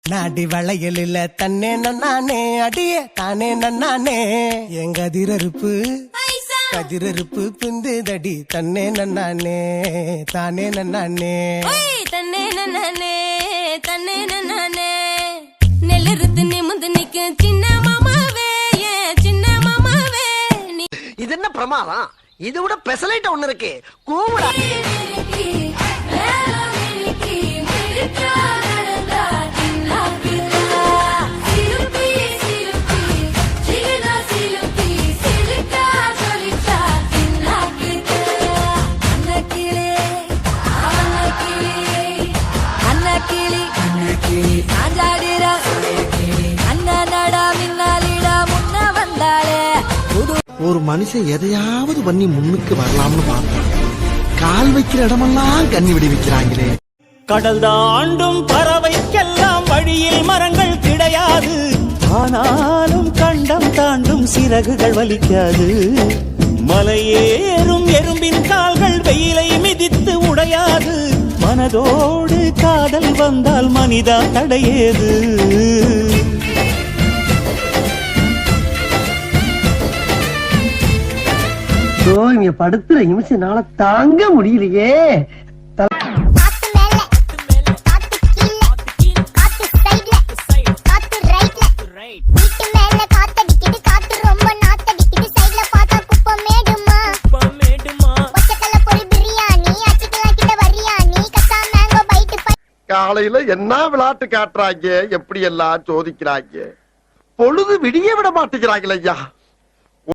நாடி வளையலில தன்னே நன்னானே அடிய தானே நன்னானே எங்க கதிரறுப்பு பிந்து தடி தன்னே நன்னானே தானே நன்னானே தன்னே நன்னானே தன்னே நன்னானே நெல்லறுத்து நிமிந்து நிக்க சின்ன மாமாவே சின்ன மாமாவே. இது என்ன பிரமாதம்? இது விட பெசலைட் ஒண்ணு இருக்கு. கூவுடா. ஒரு மனுஷன் எதையாவது பண்ணி முன்னுக்கு வரலாம்னு பார்த்தா கால் வைக்கிற இடமெல்லாம் கண்ணி விடி வைக்கிறாங்களே. கடல் தாண்டும் பறவைக்கெல்லாம் வழியில் மரங்கள் கிடையாது. ஆனாலும் கண்டம் தாண்டும் சிறகுகள் வலிக்காது. மலையேறும் எறும்பின் கால்கள் வெயிலை மிதித்து உடையாது. மனதோடு காதல் வந்தால் மனிதா தடையேது. இங்க படுத்துற நிமிஷம்னால தாங்க முடியலையே. காலையில என்ன விளையாட்டு காட்டுறாங்க, எப்படி எல்லாம் சோதிக்கிறாங்க. பொழுது விடிய விட மாட்டேங்கிறாங்களே ஐயா.